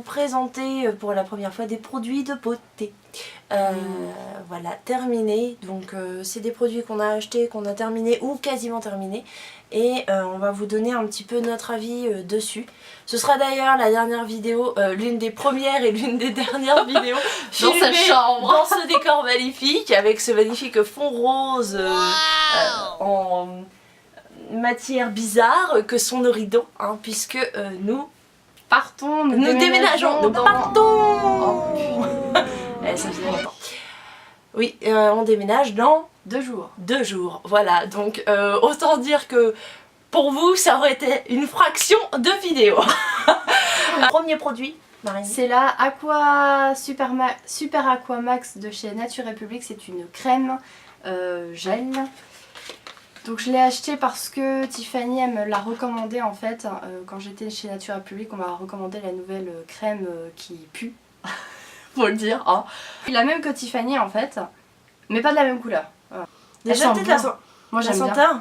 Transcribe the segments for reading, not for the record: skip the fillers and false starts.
présenter pour la première fois des produits de beauté. Voilà, terminé. Donc c'est des produits qu'on a achetés, qu'on a terminés ou quasiment terminés. Et on va vous donner un petit peu notre avis dessus. Ce sera d'ailleurs la dernière vidéo, l'une des premières et l'une des dernières vidéos dans sa chambre, dans ce décor magnifique, avec ce magnifique fond rose en matière bizarre que sont nos rideaux, hein, puisque nous partons, nous déménageons, nous partons. Oh, ça faisait longtemps. Oui, on déménage dans 2 jours. 2 jours, voilà, donc autant dire que pour vous ça aurait été une fraction de vidéo. Premier produit, Marine. C'est la Super Aqua Max de chez Nature République, c'est une crème gel. Donc je l'ai acheté parce que Tiffany elle me l'a recommandé en fait. Quand j'étais chez Nature République, on m'a recommandé la nouvelle crème qui pue. Faut le dire, hein. La même que Tiffany en fait, mais pas de la même couleur. Voilà. Déjà peut-être la Moi j'aime bien. senteur.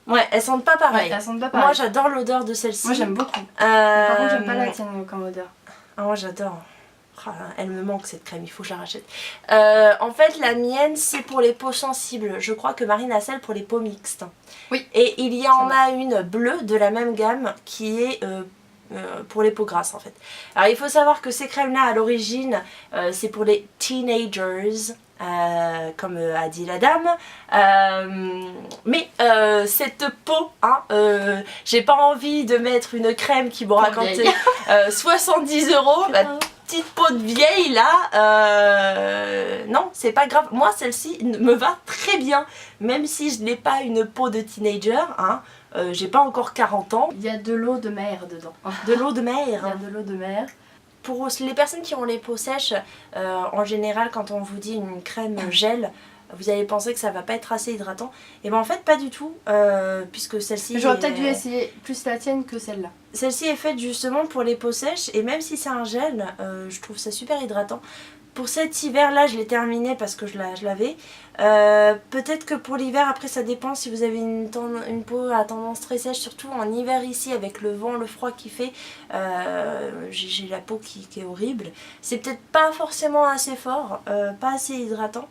Ouais, elles sentent pas pareil. Ouais, elles sentent pas pareil. Moi j'adore l'odeur de celle-ci. Moi j'aime beaucoup. Par contre j'aime pas la tienne comme odeur. Ah, moi j'adore. Oh là, elle me manque cette crème, il faut que je la rachète. En fait la mienne c'est pour les peaux sensibles. Je crois que Marine a celle pour les peaux mixtes. Oui. Et il y en a une bleue de la même gamme qui est pour les peaux grasses en fait. Alors il faut savoir que ces crèmes là à l'origine c'est pour les teenagers. Comme a dit la dame, mais cette peau, hein, j'ai pas envie de mettre une crème qui m'aura coûté 70 €, la petite peau de vieille là, non c'est pas grave, moi celle-ci me va très bien, même si je n'ai pas une peau de teenager, hein, j'ai pas encore 40 ans. Il y a de l'eau de mer dedans. De l'eau de mer. Il y a de l'eau de mer. Pour les personnes qui ont les peaux sèches, en général quand on vous dit une crème gel, vous allez penser que ça va pas être assez hydratant. Et ben en fait pas du tout, puisque celle-ci... J'aurais peut-être dû essayer plus la tienne que celle-là. Celle-ci est faite justement pour les peaux sèches et même si c'est un gel, je trouve ça super hydratant. Pour cet hiver là je l'ai terminé parce que je l'avais. Peut-être que pour l'hiver après ça dépend si vous avez une peau à tendance très sèche, surtout en hiver ici avec le vent, le froid qui fait, j'ai la peau qui est horrible. C'est peut-être pas forcément assez fort, pas assez hydratant.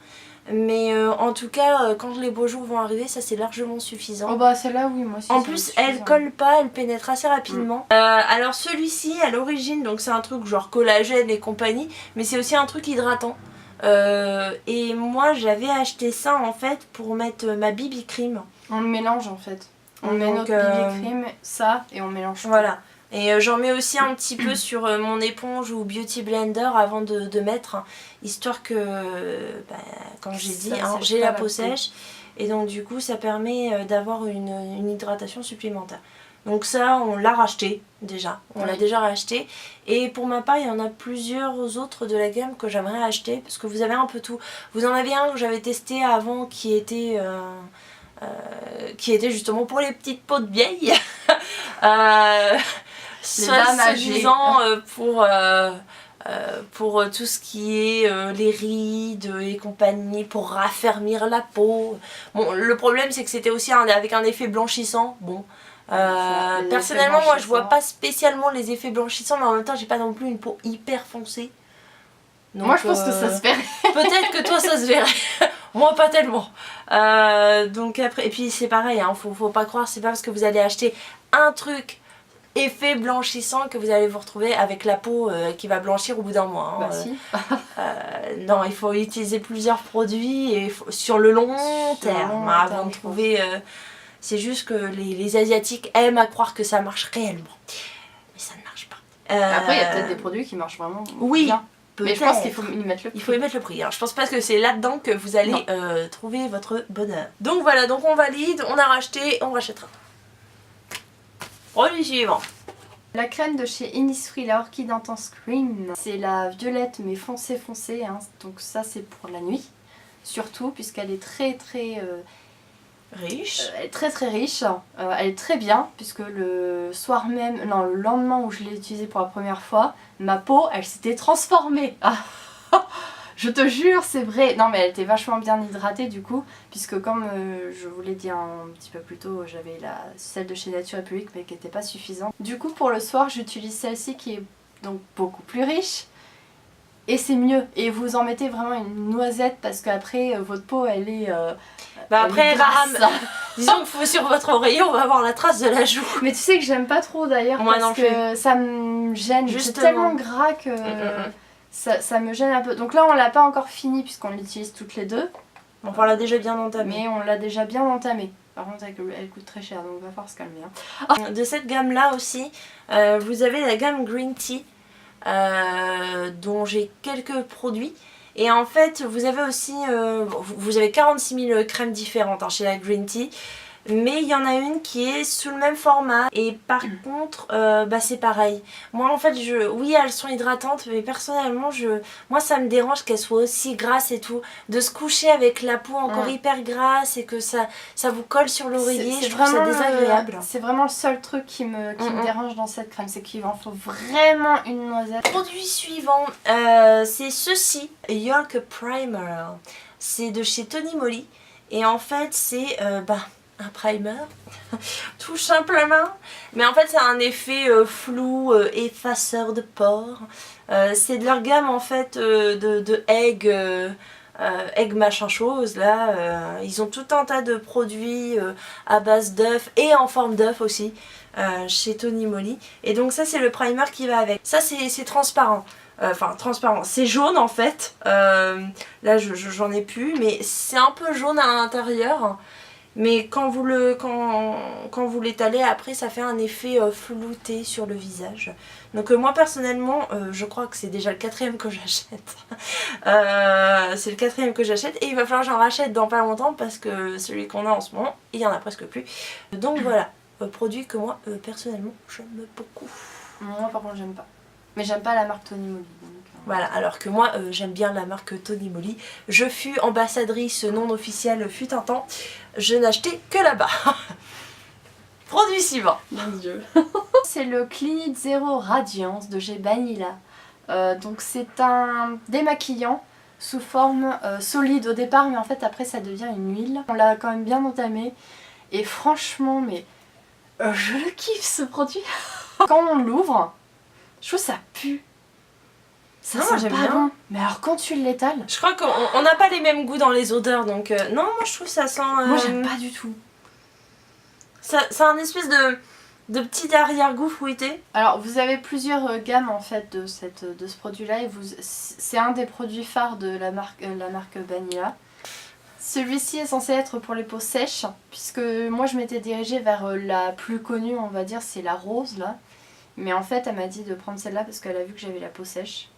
Mais en tout cas quand les beaux jours vont arriver ça c'est largement suffisant. Oh bah celle-là oui moi aussi. En plus elle colle pas, elle pénètre assez rapidement. Alors celui-ci à l'origine donc c'est un truc genre collagène et compagnie, mais c'est aussi un truc hydratant. Et moi j'avais acheté ça en fait pour mettre ma BB cream. On le mélange en fait. On met notre BB cream, ça et on mélange tout. Voilà. Et j'en mets aussi un petit peu sur mon éponge ou beauty blender avant de mettre, histoire que, comme j'ai dit, hein, j'ai la peau sèche. Et donc du coup ça permet d'avoir une hydratation supplémentaire. Donc ça on l'a racheté déjà, on l'a déjà racheté. Et pour ma part il y en a plusieurs autres de la gamme que j'aimerais acheter. Parce que vous avez un peu tout. Vous en avez un que j'avais testé avant qui était justement pour les petites peaux de vieilles. Soi-disant pour tout ce qui est les rides et compagnie, pour raffermir la peau. Bon, le problème c'est que c'était aussi avec un effet blanchissant. Bon, personnellement moi je vois pas spécialement les effets blanchissants, mais en même temps j'ai pas non plus une peau hyper foncée. Donc, moi je pense que ça se verrait. Peut-être que toi ça se verrait. Moi pas tellement. Donc après, et puis c'est pareil, hein, faut pas croire, c'est pas parce que vous allez acheter un truc effet blanchissant que vous allez vous retrouver avec la peau qui va blanchir au bout d'un mois. Hein. Bah si. Non, il faut utiliser plusieurs produits et sur le long terme avant de trouver... c'est juste que les Asiatiques aiment à croire que ça marche réellement. Mais ça ne marche pas. Après il y a peut-être des produits qui marchent vraiment bien. Mais je pense qu'il faut y mettre le prix. Il faut y mettre le prix. Alors, je pense pas que c'est là-dedans que vous allez trouver votre bonheur. Donc voilà, donc on valide, on a racheté, on rachètera. Produit suivant. La crème de chez Innisfree, la Orchid Intense Cream. C'est la violette mais foncée hein. Donc ça c'est pour la nuit. Surtout puisqu'elle est très riche. Elle est très riche. Elle est très bien puisque le soir même, non le lendemain où je l'ai utilisée pour la première fois, ma peau elle s'était transformée. Je te jure c'est vrai. Non mais elle était vachement bien hydratée du coup, puisque comme je vous l'ai dit un petit peu plus tôt, j'avais celle de chez Nature République mais qui n'était pas suffisante. Du coup pour le soir j'utilise celle-ci qui est donc beaucoup plus riche. Et c'est mieux. Et vous en mettez vraiment une noisette parce qu'après votre peau elle est. Bah elle après, est grasse. disons que sur votre oreiller, on va avoir la trace de la joue. Mais tu sais que j'aime pas trop d'ailleurs Moi non parce que ça me gêne. C'est Justement. tellement gras que ça me gêne un peu. Donc là on l'a pas encore fini puisqu'on l'utilise toutes les deux. Enfin, on l'a déjà bien entamé. Mais on l'a déjà bien entamé. Par contre elle coûte très cher donc on va falloir se calmer. Hein. De cette gamme là aussi, vous avez la gamme Green Tea. Dont j'ai quelques produits et en fait vous avez aussi vous avez 46 000 crèmes différentes hein, chez la Green Tea, mais il y en a une qui est sous le même format et par contre bah c'est pareil. Moi en fait oui elles sont hydratantes mais personnellement moi ça me dérange qu'elles soient aussi grasses et tout, de se coucher avec la peau encore hyper grasse et que ça vous colle sur l'oreiller, je trouve ça désagréable. C'est vraiment le seul truc qui me dérange dans cette crème, c'est qu'il en faut vraiment une noisette. Produit suivant, c'est ceci, Yolk Primer. C'est de chez Tony Moly et en fait c'est un primer, tout simplement. Mais en fait c'est un effet flou, effaceur de pores. C'est de leur gamme en fait de egg, egg machin chose là. Ils ont tout un tas de produits à base d'œufs et en forme d'œuf aussi. Chez Tony Moly. Et donc ça c'est le primer qui va avec. Ça c'est transparent. Enfin transparent, c'est jaune en fait. Là j'en ai plus, mais c'est un peu jaune à l'intérieur. Mais quand vous l'étalez après ça fait un effet flouté sur le visage. Donc moi personnellement je crois que c'est déjà le 4e que j'achète. C'est le 4e que j'achète et il va falloir que j'en rachète dans pas longtemps parce que celui qu'on a en ce moment il y en a presque plus. Donc voilà, produit que moi personnellement j'aime beaucoup. Moi par contre j'aime pas. Mais j'aime pas la marque Tony Moly. Voilà, alors que moi j'aime bien la marque Tony Moly. Je fus ambassadrice non officielle fut un temps. Je n'achetais que là-bas. Produit suivant. Mon Dieu. C'est le Clinique Zero Radiance de chez Banila. Donc c'est un démaquillant sous forme solide au départ, mais en fait après ça devient une huile. On l'a quand même bien entamé. Et franchement, mais je le kiffe ce produit. Quand on l'ouvre, je trouve que ça pue. Ça sent j'aime pas bien. bon. Mais alors quand tu l'étales... Je crois qu'on n'a pas les mêmes goûts dans les odeurs, donc non, moi je trouve ça sent... Moi j'aime pas du tout. Ça a un espèce de petit arrière-goût fruité. Alors vous avez plusieurs gammes en fait de ce produit là et c'est un des produits phares de la marque Banila. Celui-ci est censé être pour les peaux sèches puisque moi je m'étais dirigée vers la plus connue on va dire, c'est la rose là. Mais en fait elle m'a dit de prendre celle-là parce qu'elle a vu que j'avais la peau sèche.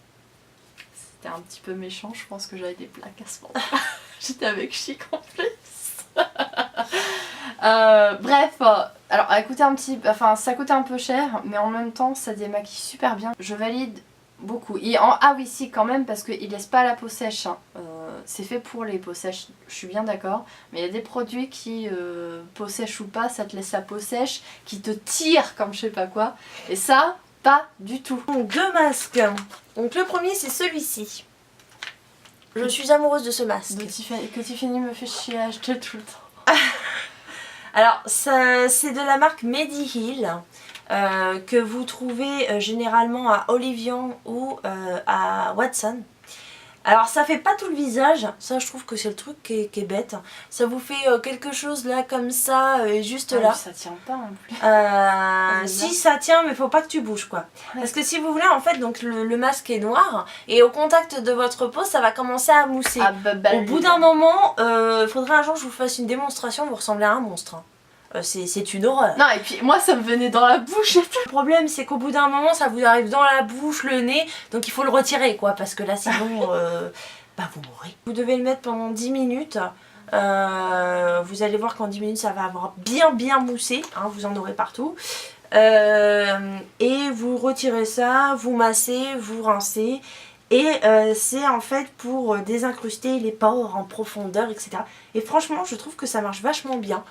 C'était un petit peu méchant, je pense que j'avais des plaques à ce moment-là. J'étais avec Chic en plus. Bref, alors ça coûtait un peu cher, mais en même temps ça démaquille super bien. Je valide beaucoup. Ah oui si quand même parce qu'il laisse pas la peau sèche. Hein. C'est fait pour les peaux sèches, je suis bien d'accord. Mais il y a des produits qui, peau sèche ou pas, ça te laisse la peau sèche, qui te tire comme je sais pas quoi. Et ça, pas du tout. Donc 2 masques. Donc le premier c'est celui-ci. Je suis amoureuse de ce masque. Que Tiffany me fait chier à acheter tout le temps. Alors c'est de la marque Mediheal que vous trouvez généralement à Olivian ou à Watson. Alors ça fait pas tout le visage, ça je trouve que c'est le truc qui est bête. Ça vous fait quelque chose là comme ça, juste là. Ça tient pas en plus. Si ça tient mais faut pas que tu bouges quoi. Ouais. Parce que si vous voulez en fait donc le masque est noir et au contact de votre peau ça va commencer à mousser. Au bout d'un moment, faudrait un jour que je vous fasse une démonstration, vous ressemblez à un monstre. Hein. C'est une horreur. Non et puis moi ça me venait dans la bouche et tout. Le problème c'est qu'au bout d'un moment ça vous arrive dans la bouche, le nez, donc il faut le retirer quoi parce que là sinon vous mourrez. Vous devez le mettre pendant 10 minutes. Vous allez voir qu'en 10 minutes ça va avoir bien moussé, hein, vous en aurez partout. Et vous retirez ça, vous massez, vous rincez. Et c'est en fait pour désincruster les pores en profondeur, etc. Et franchement je trouve que ça marche vachement bien.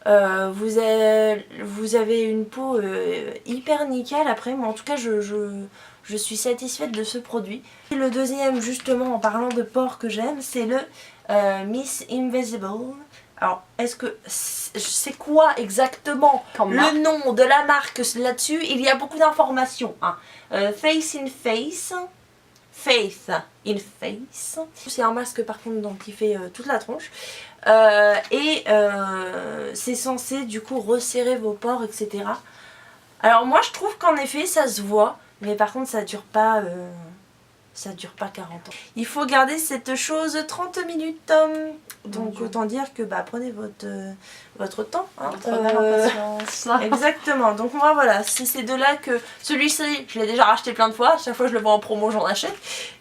Vous avez une peau hyper nickel après, mais en tout cas je suis satisfaite de ce produit. Et le deuxième justement en parlant de pores que j'aime c'est le Miss Invisible Alors, est-ce que c'est quoi exactement le nom de la marque là-dessus? Il y a beaucoup d'informations. Hein. Face in Face. Faith in Face. C'est un masque par contre donc, qui fait toute la tronche. C'est censé du coup resserrer vos pores, etc. Alors moi je trouve qu'en effet ça se voit. Mais par contre ça dure pas 40 ans. Il faut garder cette chose 30 minutes. Donc autant dire que prenez votre temps. Hein. Exactement. Donc moi voilà, c'est ces deux-là que... Celui-ci, je l'ai déjà racheté plein de fois. Chaque fois que je le vois en promo, j'en achète.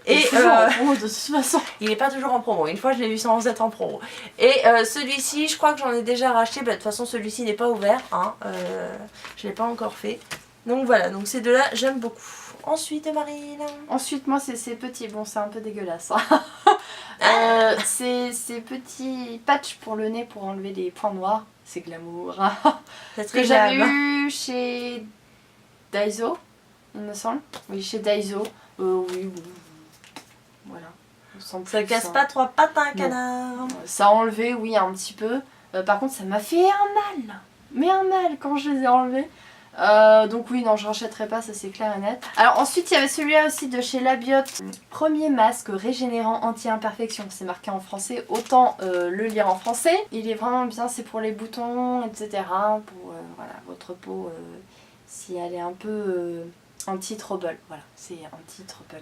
Et en promo de toute façon. Il n'est pas toujours en promo. Une fois je l'ai vu sans être en promo. Et celui-ci, je crois que j'en ai déjà racheté. De toute façon celui-ci n'est pas ouvert. Hein. Je ne l'ai pas encore fait. Donc voilà, donc ces deux-là, j'aime beaucoup. Ensuite, Marine. Ensuite, moi, c'est ces petits. Bon, c'est un peu dégueulasse. Hein. C'est ces petits patchs pour le nez pour enlever les points noirs. C'est glamour. Que j'avais eu chez Daiso, il me semble. Oui, chez Daiso. Oui, bon. Voilà. Ça casse pas trois pattes à un canard. Ça a enlevé, oui, un petit peu. Par contre, ça m'a fait un mal. Mais un mal quand je les ai enlevés. Donc oui, non, je rachèterai pas, ça c'est clair et net. Alors ensuite, il y avait celui-là aussi de chez Labiote. Premier masque régénérant anti-imperfection. C'est marqué en français, autant le lire en français. Il est vraiment bien, c'est pour les boutons, etc. Pour voilà, votre peau, si elle est un peu anti-trouble. Voilà, c'est anti-trouble.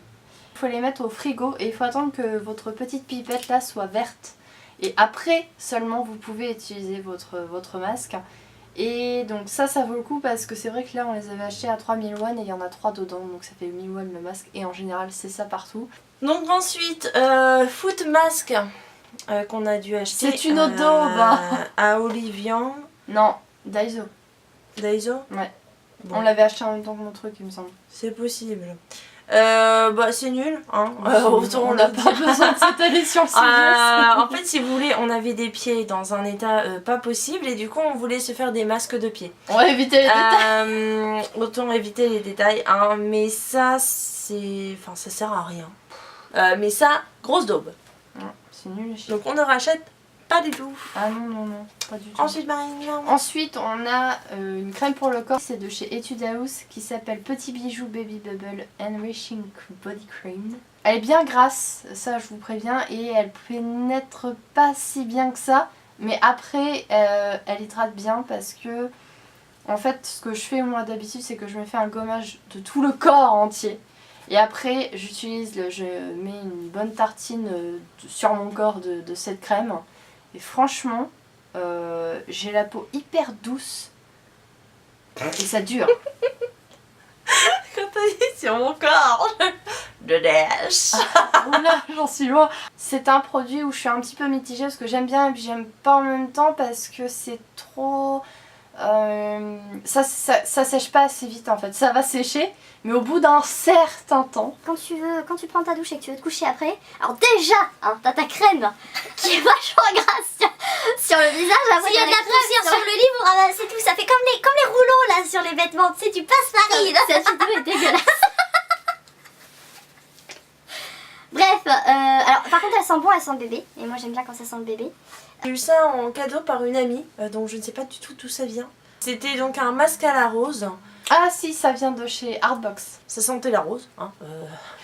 Il faut les mettre au frigo et il faut attendre que votre petite pipette là soit verte. Et après seulement vous pouvez utiliser votre masque. Et donc ça vaut le coup parce que c'est vrai que là on les avait achetés à 3000 won et il y en a 3 dedans, donc ça fait 1000 won le masque et en général c'est ça partout. Donc ensuite, foot mask qu'on a dû acheter. C'est une eau d'aube à Olivian. Non, Daiso. Daiso? Ouais. Bon. On l'avait acheté en même temps que mon truc il me semble. C'est possible. C'est nul, hein. Autant on n'a pas besoin de s'étaler sur le sujet. En fait, si vous voulez, on avait des pieds dans un état pas possible et du coup, on voulait se faire des masques de pieds. On va éviter les détails. Autant éviter les détails, hein. Mais ça, c'est... Enfin, ça sert à rien. Mais ça, grosse daube. C'est nul. Donc, on ne rachète pas du tout. Ah non, pas du tout. Ensuite, Marine. Ensuite, on a une crème pour le corps. C'est de chez Etude House qui s'appelle Petit Bijou Baby Bubble Enriching Body Cream. Elle est bien grasse, ça je vous préviens, et elle pénètre pas si bien que ça. Mais après, elle hydrate bien parce que, en fait, ce que je fais moi d'habitude, c'est que je me fais un gommage de tout le corps entier. Et après, je mets une bonne tartine sur mon corps de cette crème. Et franchement, j'ai la peau hyper douce et ça dure. Quand t'as dit sur mon corps, de dash. Oula, j'en suis loin. C'est un produit où je suis un petit peu mitigée parce que j'aime bien et puis j'aime pas en même temps parce que c'est trop... ça sèche pas assez vite en fait, ça va sécher mais au bout d'un certain temps. Quand tu prends ta douche et que tu veux te coucher après, alors déjà, hein, t'as ta crème qui est vachement grasse sur le visage. S'il y a de la poussière sur le lit, vous ramassez tout, ça fait comme les rouleaux là sur les vêtements, tu sais, tu passes Paris. Cette vidéo est dégueulasse. Bref, alors par contre elle sent bon, elle sent le bébé, et moi j'aime bien quand ça sent le bébé. J'ai eu ça en cadeau par une amie, donc je ne sais pas du tout d'où ça vient. C'était donc un masque à la rose. Ah si, ça vient de chez Artbox. Ça sentait la rose, hein.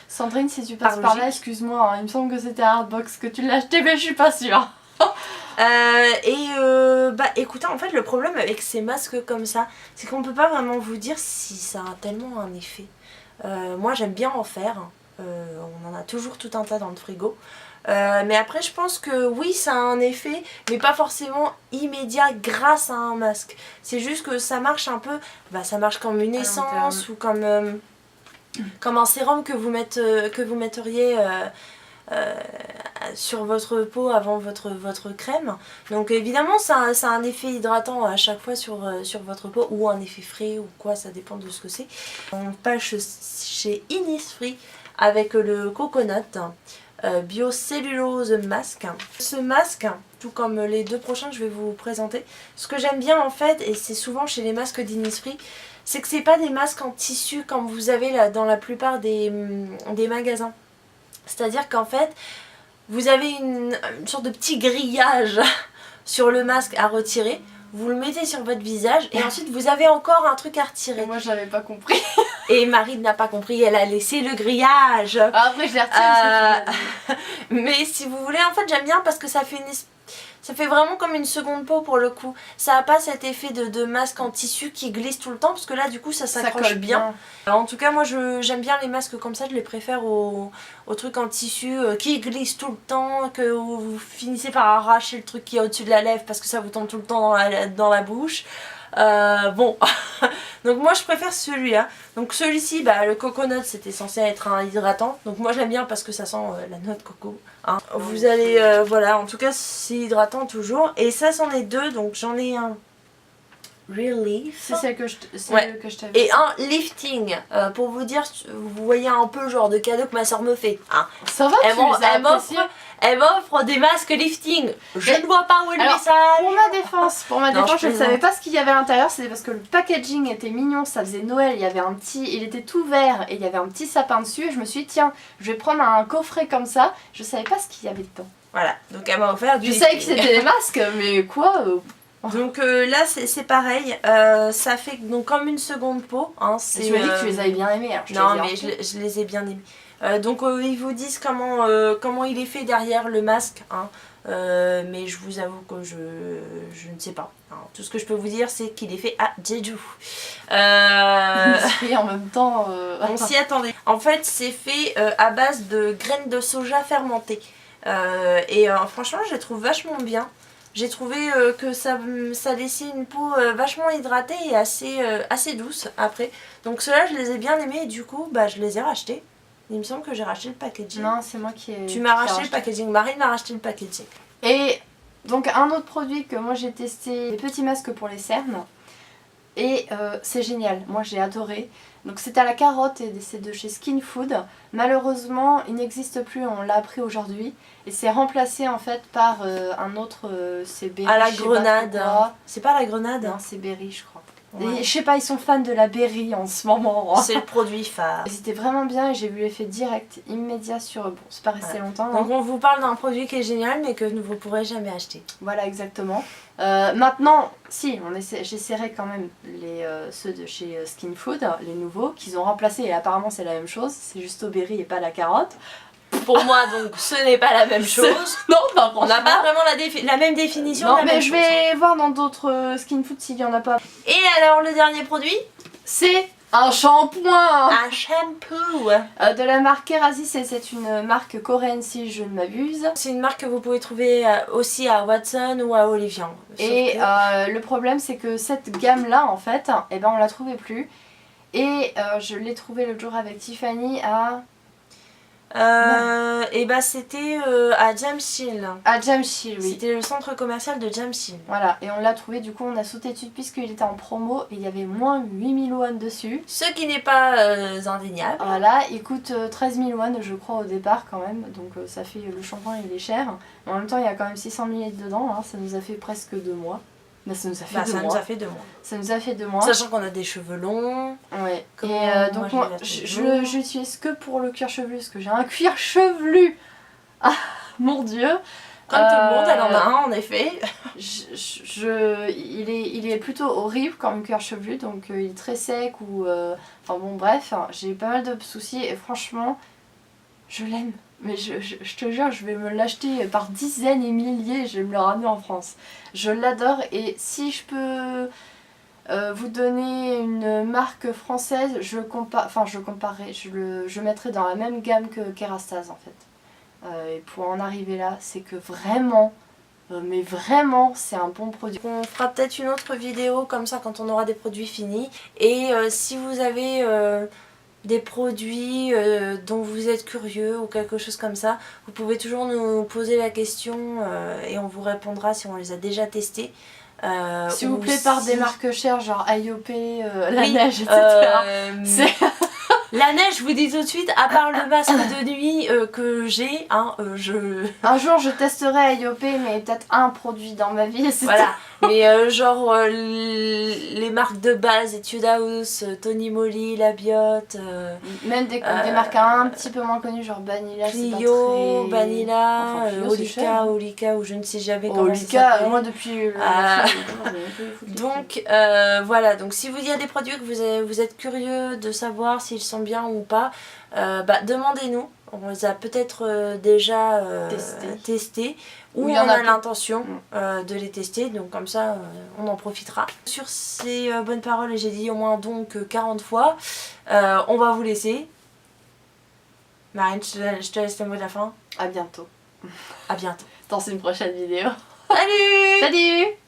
Sandrine, si tu passes par là, excuse-moi, hein, il me semble que c'était Artbox que tu l'as acheté, mais je suis pas sûre. Écoutez, en fait le problème avec ces masques comme ça, c'est qu'on peut pas vraiment vous dire si ça a tellement un effet. Moi j'aime bien en faire, on en a toujours tout un tas dans le frigo. Mais après je pense que oui ça a un effet mais pas forcément immédiat grâce à un masque. C'est juste que ça marche un peu, ça marche comme une essence ou comme un sérum que vous metteriez sur votre peau avant votre crème. Donc évidemment ça a un effet hydratant à chaque fois sur votre peau ou un effet frais ou quoi, ça dépend de ce que c'est. On passe chez Innisfree avec le coconut. Biocellulose masque. Ce masque, tout comme les deux prochains que je vais vous présenter, ce que j'aime bien en fait, et c'est souvent chez les masques d'Innisfree, c'est que c'est pas des masques en tissu comme vous avez là dans la plupart des magasins. C'est à dire qu'en fait vous avez une sorte de petit grillage sur le masque à retirer. Vous le mettez sur votre visage et ensuite vous avez encore un truc à retirer. Et moi j'avais pas compris. Et Marie n'a pas compris, elle a laissé le grillage. Après je l'ai retiré. Mais si vous voulez, en fait j'aime bien parce que ça fait ça fait vraiment comme une seconde peau pour le coup. Ça n'a pas cet effet de masque en tissu qui glisse tout le temps parce que là du coup ça s'accroche bien. Alors, en tout cas moi j'aime bien les masques comme ça, je les préfère aux trucs en tissu qui glissent tout le temps, que vous finissez par arracher le truc qui est au-dessus de la lèvre parce que ça vous tombe tout le temps dans la bouche. Bon, donc moi je préfère celui-là. Donc celui-ci, le coconut c'était censé être un hydratant. Donc moi j'aime bien parce que ça sent la noix de coco. Hein. Vous allez, voilà, en tout cas c'est hydratant toujours. Et ça c'en est deux, donc j'en ai un Relief. C'est celle que je t'avais. Et un lifting, pour vous dire, vous voyez un peu le genre de cadeau que ma soeur me fait. Hein. Ça va, Elle m'offre des masques lifting. Je ne vois pas où est le message. Pour ma défense, je ne savais pas ce qu'il y avait à l'intérieur. C'était parce que le packaging était mignon, ça faisait Noël. Il était tout vert et il y avait un petit sapin dessus. Et je me suis dit, tiens, je vais prendre un coffret comme ça. Je savais pas ce qu'il y avait dedans. Voilà, donc elle m'a offert du lifting. Je savais que c'était des masques, mais quoi Donc là c'est pareil, ça fait donc comme une seconde peau. Hein, tu m'as dit que tu les avais bien aimés. Non mais je les ai bien aimés. Donc ils vous disent comment il est fait derrière le masque. Hein, mais je vous avoue que je ne sais pas. Hein, tout ce que je peux vous dire c'est qu'il est fait à Jeju. Et en même temps... On s'y attendait. En fait c'est fait à base de graines de soja fermentées. Et franchement je les trouve vachement bien. J'ai trouvé que ça laissait une peau vachement hydratée et assez douce après. Donc ceux-là je les ai bien aimés et du coup je les ai rachetés. Il me semble que j'ai racheté le packaging. Non, c'est moi qui ai... Tu m'as racheté le packaging, Marine m'a racheté le packaging. Et donc un autre produit que moi j'ai testé, des petits masques pour les cernes. Et c'est génial, moi j'ai adoré. Donc c'est à la carotte et c'est de chez Skin Food. Malheureusement il n'existe plus, on l'a appris aujourd'hui. Et c'est remplacé en fait par un autre, c'est Berry. À la grenade. C'est pas la grenade? Non, c'est Berry je crois. Ouais. Et je sais pas, ils sont fans de la Berry en ce moment. C'est le produit phare. C'était vraiment bien et j'ai vu l'effet direct, immédiat sur eux. Bon, c'est pas resté longtemps. Donc on vous parle d'un produit qui est génial mais que vous ne pourrez jamais acheter. Voilà, exactement. Maintenant, si, j'essaierai quand même ceux de chez Skin Food, les nouveaux, qu'ils ont remplacés et apparemment c'est la même chose. C'est juste au berry et pas la carotte. Pour moi donc ce n'est pas la même chose. Non, on n'a pas vraiment la même définition. Non, mais je vais voir dans d'autres Skin Food s'il y en a pas. Et alors le dernier produit, c'est un shampoing. Un shampoo de la marque Kerasis, et c'est une marque coréenne si je ne m'abuse. C'est une marque que vous pouvez trouver aussi à Watson ou à Olivian. Et le problème c'est que cette gamme là en fait, on la trouvait plus. Et je l'ai trouvé l'autre jour avec Tiffany à... et c'était à Jamshil. À Jamshil, oui. C'était le centre commercial de Jamshil. Voilà, et on l'a trouvé, du coup on a sauté dessus puisqu'il était en promo et il y avait moins 8000 won dessus. Ce qui n'est pas indéniable. Voilà, il coûte 13 000 won je crois au départ quand même, donc ça fait, le shampoing il est cher. Mais en même temps il y a quand même 600 ml dedans, hein, ça nous a fait presque 2 mois. Bah, ça nous a fait 2 mois. nous a fait 2 mois. Ça nous a fait 2 mois. Sachant qu'on a des cheveux longs. Ouais. Et donc moi j'utilise que pour le cuir chevelu parce que j'ai un cuir chevelu. Ah mon dieu. Comme tout le monde, elle en a un en effet. Il est plutôt horrible comme cuir chevelu, donc il est très sec ou... Enfin bon bref, j'ai pas mal de soucis et franchement, je l'aime. Mais je te jure, je vais me l'acheter par dizaines et milliers, je vais me le ramener en France. Je l'adore et si je peux vous donner une marque française, je mettrai dans la même gamme que Kerastase en fait. Et pour en arriver là, c'est que vraiment, mais vraiment, c'est un bon produit. On fera peut-être une autre vidéo comme ça quand on aura des produits finis. Et si vous avez... des produits dont vous êtes curieux ou quelque chose comme ça, vous pouvez toujours nous poser la question et on vous répondra si on les a déjà testés. S'il vous plaît, par des marques chères genre IOP, La Neige, etc. La neige, je vous dis tout de suite, à part le masque de nuit que j'ai, Un jour je testerai IOP mais peut-être un produit dans ma vie. Voilà, mais genre les marques de base, Etude House, Tony Moly, La Biote, même des marques un petit peu moins connues, genre Banilla, c'est pas Clio, très... Banilla, Enfin, Clio, c'est cher. Olika ou je ne sais jamais comment ça Olika, s'appelle. moi depuis Donc voilà, donc si vous y a des produits que vous êtes curieux de savoir s'ils sont bien ou pas, demandez-nous. On les a peut-être déjà testés ou il y on en a a peu. l'intention de les tester, donc comme ça on en profitera. Sur ces bonnes paroles, et j'ai dit au moins donc 40 fois, on va vous laisser. Marine, je te laisse le mot de la fin. À bientôt. À bientôt. Dans une prochaine vidéo. Salut! Salut!